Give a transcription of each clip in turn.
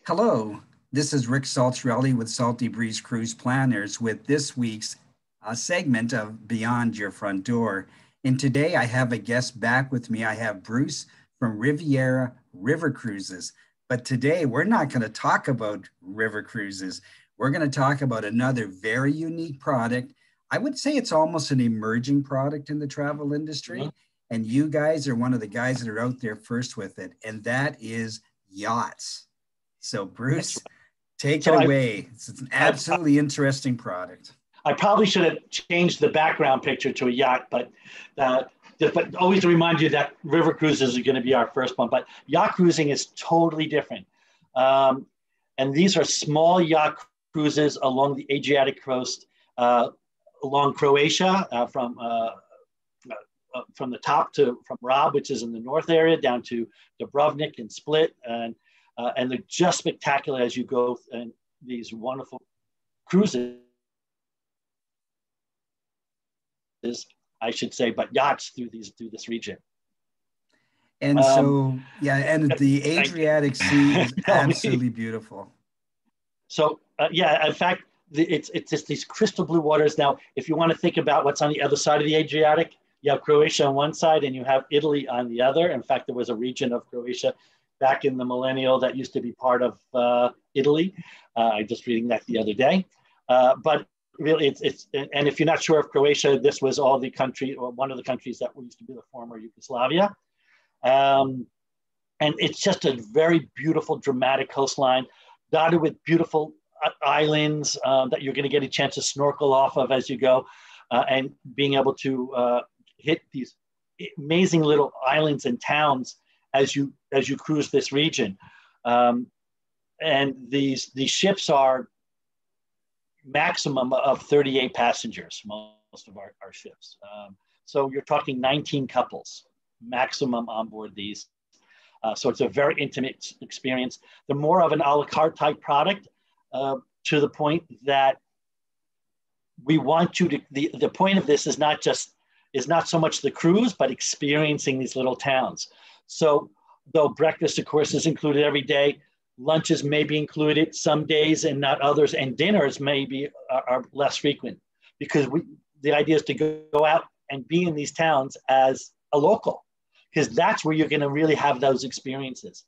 Hello, this is Rick Saltrelli with Salty Breeze Cruise Planners with this week's segment of Beyond Your Front Door. And today I have a guest back with me. I have Bruce from Riviera River Cruises. But today we're not going to talk about river cruises. We're going to talk about another very unique product. I would say it's almost an emerging product in the travel industry. And you guys are one of the guys that are out there first with it, and that is yachts. So That's Bruce, right. take it So away. It's an I, absolutely interesting product. I probably should have changed the background picture to a yacht, uh, but always to remind you that river cruises are going to be our first one. But yacht cruising is totally different. Um, and these are small yacht cruises along the Adriatic coast, uh, along Croatia, from the top to from Rob, which is in the north area, down to Dubrovnik and Split, and they're just spectacular as you go and these wonderful cruises, I should say, but yachts through this region. And Um, so, yeah, and the Thank you. Adriatic Sea is Tell me. absolutely beautiful. So yeah, in fact, it's just these crystal blue waters. Now, if you want to think about what's on the other side of the Adriatic, you have Croatia on one side and you have Italy on the other. In fact, there was a region of Croatia back in the millennial that used to be part of Italy. I just reading that the other day. But really, it's and if you're not sure of Croatia, this was all the country or one of the countries that used to be the former Yugoslavia. Um, and it's just a very beautiful, dramatic coastline, dotted with beautiful islands that you're going to get a chance to snorkel off of as you go, and being able to hit these amazing little islands and towns as you cruise this region. Um, and these ships are maximum of 38 passengers, most of our ships. So you're talking 19 couples maximum on board these. So it's a very intimate experience. They're more of an a la carte type product, to the point that we want you to, the point of this is not so much the cruise, but experiencing these little towns. So though breakfast, of course, is included every day, lunches may be included some days and not others, and dinners maybe are less frequent because the idea is to go out and be in these towns as a local, because that's where you're going to really have those experiences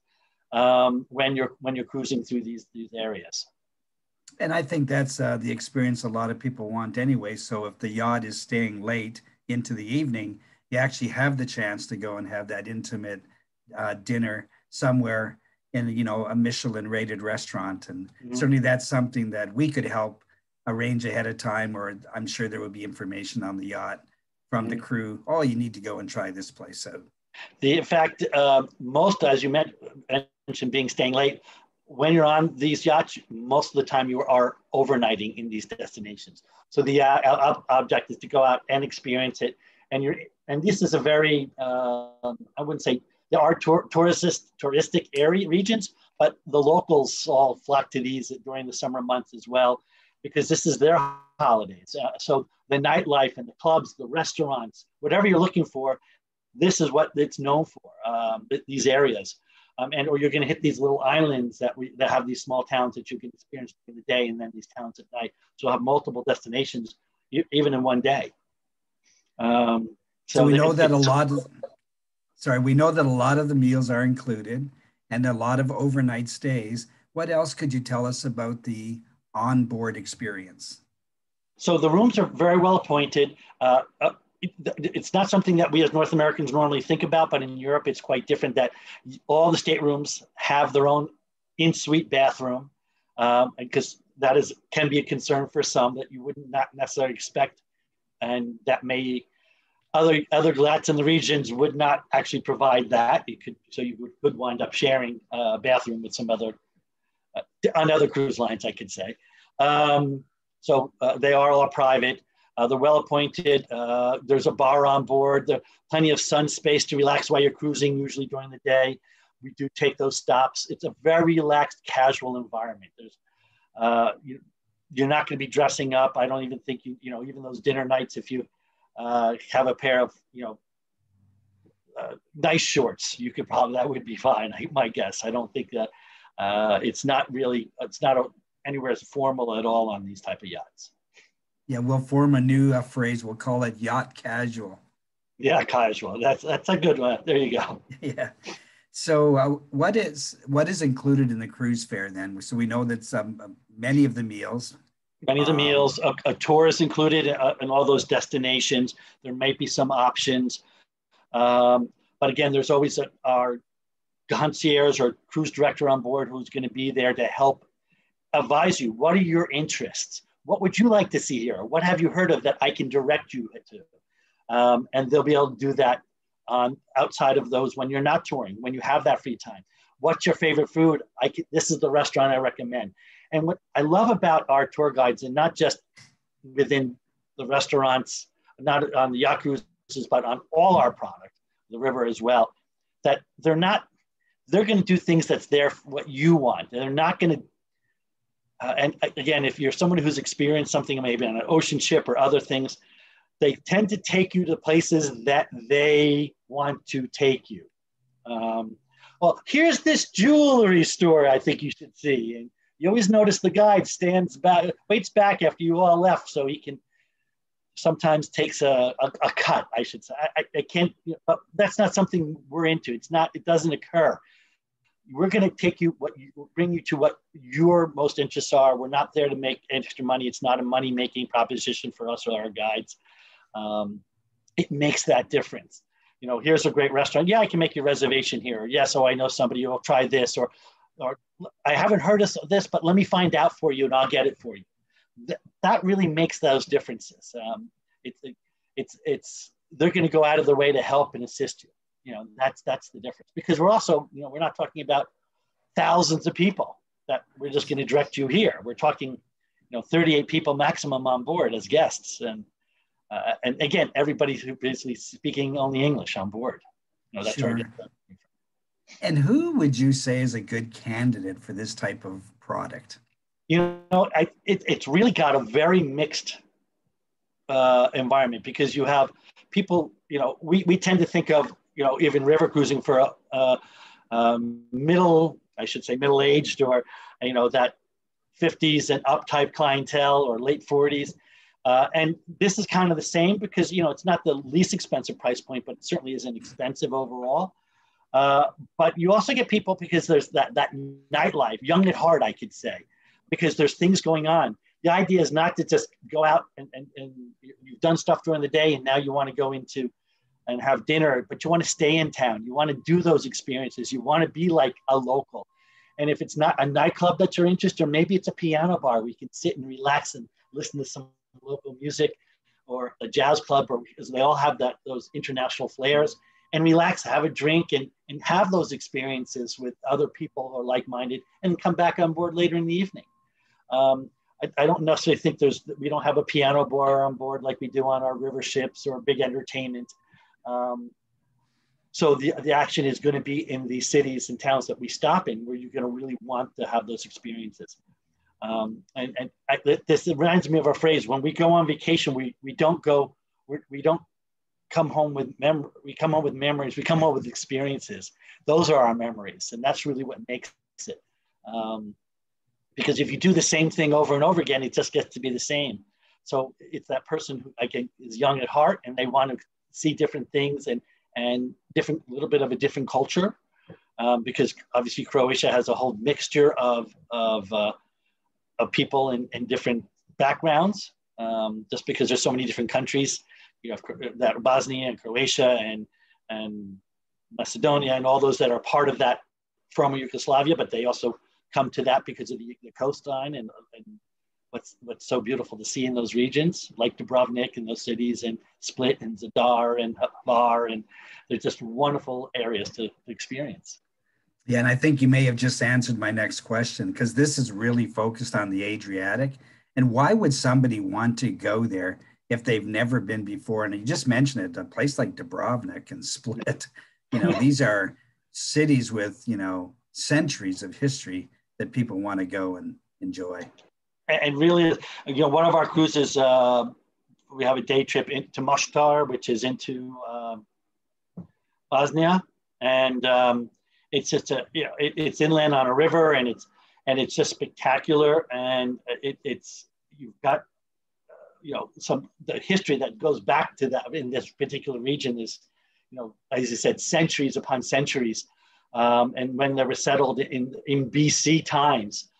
when you're cruising through these areas. And I think that's the experience a lot of people want anyway. So if the yacht is staying late into the evening, you actually have the chance to go and have that intimate dinner somewhere in, a Michelin rated restaurant. And Mhm. certainly that's something that we could help arrange ahead of time, or I'm sure there would be information on the yacht from the Mhm. crew. Oh, you need to go and try this place out. In fact, most, as you mentioned, being staying late, when you're on these yachts, most of the time you are overnighting in these destinations. So the object is to go out and experience it. And this is a very, I wouldn't say there are touristic area regions, but the locals all flock to these during the summer months as well, because this is their holidays. So the nightlife and the clubs, the restaurants, whatever you're looking for, this is what it's known for, these areas. And or you're going to hit these little islands that have these small towns that you can experience in the day, and then these towns at night. So you'll have multiple destinations even in one day. Um, So so we know that a it's lot of, sorry, we know that a lot of the meals are included and a lot of overnight stays. What else could you tell us about the onboard experience? So the rooms are very well appointed. It's not something that we as North Americans normally think about, but in Europe it's quite different. That all the staterooms have their own in-suite bathroom, because that is can be a concern for some that you would not necessarily expect, and that may other lats in the regions would not actually provide that. Could wind up sharing a bathroom with some other on other cruise lines, I could say. Um, so they are all private. They're well appointed. There's a bar on board. There's plenty of sun space to relax while you're cruising, usually during the day. We do take those stops. It's a very relaxed, casual environment. You're not going to be dressing up. I don't even think even those dinner nights, if you have a pair of, nice shorts, you could probably, that would be fine. My guess. I don't think that It's not anywhere as formal at all on these type of yachts. Yeah, we'll form a new phrase. We'll call it yacht casual. Yeah, casual. That's a good one. There you go. Yeah. So what is included in the cruise fare then? So we know that many of the meals. Many of the meals, a tour is included in all those destinations. There might be some options. But again, there's always our concierge or cruise director on board who's going to be there to help advise you. What are your interests? What would you like to see here? What have you heard of that I can direct you to? And they'll be able to do that outside of those when you're not touring, when you have that free time. What's your favorite food? This is the restaurant I recommend. And what I love about our tour guides, and not just within the restaurants, not on the yacht cruises, but on all our product, the river as well, that they're going to do things that's there for what you want. They're not going to, and again, if you're someone who's experienced something maybe on an ocean ship or other things, they tend to take you to places that they want to take you. Well, here's this jewelry store I think you should see. And you always notice the guide waits back after you all left so he can sometimes takes a cut, I should say. I can't, but that's not something we're into. It doesn't occur. We're going to bring you to what your most interests are. We're not there to make extra money. It's not a money-making proposition for us or our guides. It makes that difference. Here's a great restaurant. Yeah, I can make your reservation here. Or, yes, I know somebody who will try this. Or I haven't heard of this, but let me find out for you and I'll get it for you. That really makes those differences. They're going to go out of their way to help and assist you. That's the difference, because we're also, we're not talking about thousands of people that we're just going to direct you here. We're talking, 38 people maximum on board as guests. And again, everybody's basically speaking only English on board. That's sure. And who would you say is a good candidate for this type of product? It's really got a very mixed environment, because you have people, we tend to think of, even river cruising for middle-aged or, that 50s and up type clientele or late 40s. And this is kind of the same, because, it's not the least expensive price point, but it certainly isn't expensive overall. But you also get people, because there's that nightlife, young at heart, I could say, because there's things going on. The idea is not to just go out and you've done stuff during the day and now you want to go into and have dinner, but you want to stay in town. You want to do those experiences. You want to be like a local. And if it's not a nightclub that you're interested in, or maybe it's a piano bar where you can sit and relax and listen to some local music, or a jazz club, because they all have those international flares, and relax, have a drink, and have those experiences with other people who are like-minded, and come back on board later in the evening. I don't necessarily think we don't have a piano bar on board like we do on our river ships or big entertainment. So the action is going to be in the cities and towns that we stop in, where you're going to really want to have those experiences. This reminds me of our phrase: when we go on vacation, we don't come home with memories. We come home with experiences. Those are our memories, and that's really what makes it. Because if you do the same thing over and over again, it just gets to be the same. So it's that person who is young at heart, and they want to see different things and little bit of a different culture, because obviously Croatia has a whole mixture of people in different backgrounds. Just because there's so many different countries, that Bosnia and Croatia and Macedonia and all those that are part of that former Yugoslavia, but they also come to that because of the coastline and what's so beautiful to see in those regions, like Dubrovnik and those cities, and Split and Zadar and Hvar, and they're just wonderful areas to experience. Yeah, and I think you may have just answered my next question, because this is really focused on the Adriatic. And why would somebody want to go there if they've never been before? And you just mentioned it, a place like Dubrovnik and Split, these are cities with, centuries of history that people want to go and enjoy. And really, one of our cruises, we have a day trip into Mostar, which is into Bosnia. And It's just it's inland on a river, and it's just spectacular. And you've got the history that goes back to that in this particular region is, as I said, centuries upon centuries. And when they were settled in BC times,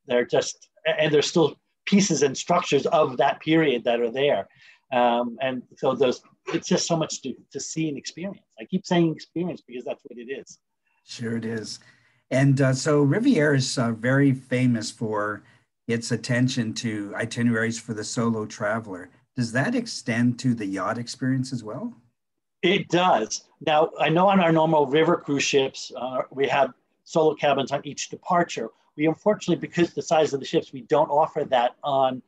there's still pieces and structures of that period that are there. And so it's just so much to see and experience. I keep saying experience because that's what it is. Sure it is. And so Riviera is very famous for its attention to itineraries for the solo traveler. Does that extend to the yacht experience as well? It does. Now, I know on our normal river cruise ships, we have solo cabins on each departure. We unfortunately, because the size of the ships, we don't offer that on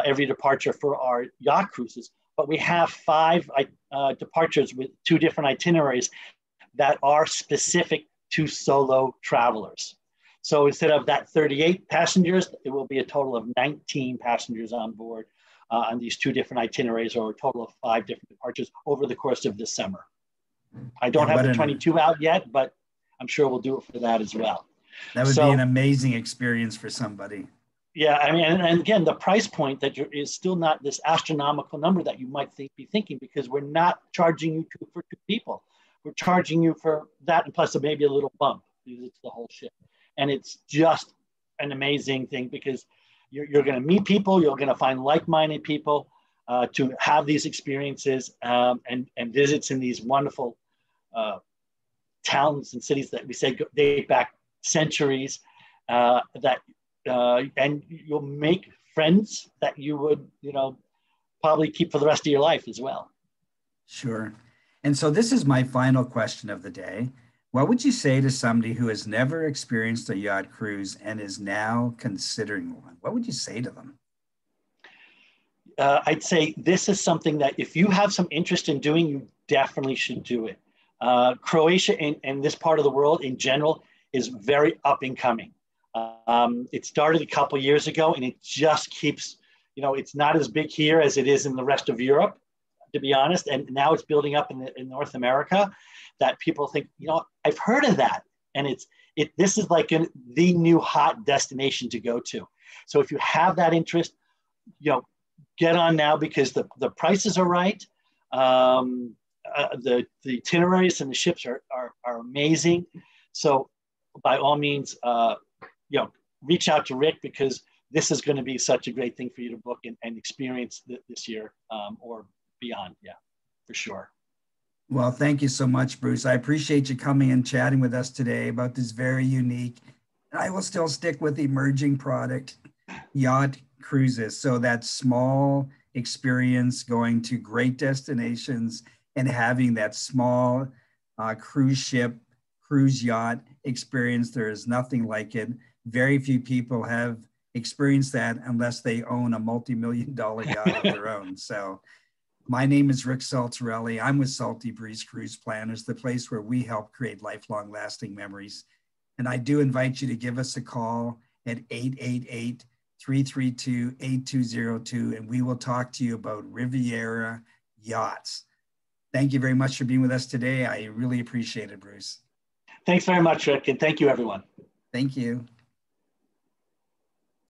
every departure for our yacht cruises. But we have 5 departures with 2 different itineraries that are specific to solo travelers. So instead of that 38 passengers, it will be a total of 19 passengers on board on these 2 different itineraries, or a total of 5 different departures over the course of this summer. I don't have the 22 out yet, but I'm sure we'll do it for that as well. That would be an amazing experience for somebody. Yeah, I mean, and again, the price point is still not this astronomical number that you might be thinking, because we're not charging you for 2 people. We're charging you for that, and plus maybe a little bump, because it's the whole ship. And it's just an amazing thing, because you're going to meet people, you're going to find like-minded people to have these experiences and visits in these wonderful towns and cities that we say date back centuries. And you'll make friends that you would, probably keep for the rest of your life as well. Sure. And so this is my final question of the day. What would you say to somebody who has never experienced a yacht cruise and is now considering one? What would you say to them? I'd say this is something that if you have some interest in doing, you definitely should do it. Croatia and this part of the world in general is very up and coming. It started a couple years ago, and it just keeps, it's not as big here as it is in the rest of Europe, to be honest. And now it's building up in North America, that people think, I've heard of that. And this is like the new hot destination to go to. So if you have that interest, get on now, because the prices are right. The itineraries and the ships are amazing. So by all means, reach out to Rick, because this is going to be such a great thing for you to book and experience this year or beyond. Yeah, for sure. Well, thank you so much, Bruce. I appreciate you coming and chatting with us today about this very unique, and I will still stick with emerging product, yacht cruises. So that small experience going to great destinations and having that small cruise ship, cruise yacht experience. There is nothing like it. Very few people have experienced that unless they own a multi-million-dollar yacht of their own. So my name is Rick Saltarelli. I'm with Salty Breeze Cruise Planners, the place where we help create lifelong lasting memories. And I do invite you to give us a call at 888-332-8202, and we will talk to you about Riviera Yachts. Thank you very much for being with us today. I really appreciate it, Bruce. Thanks very much, Rick, and thank you, everyone. Thank you.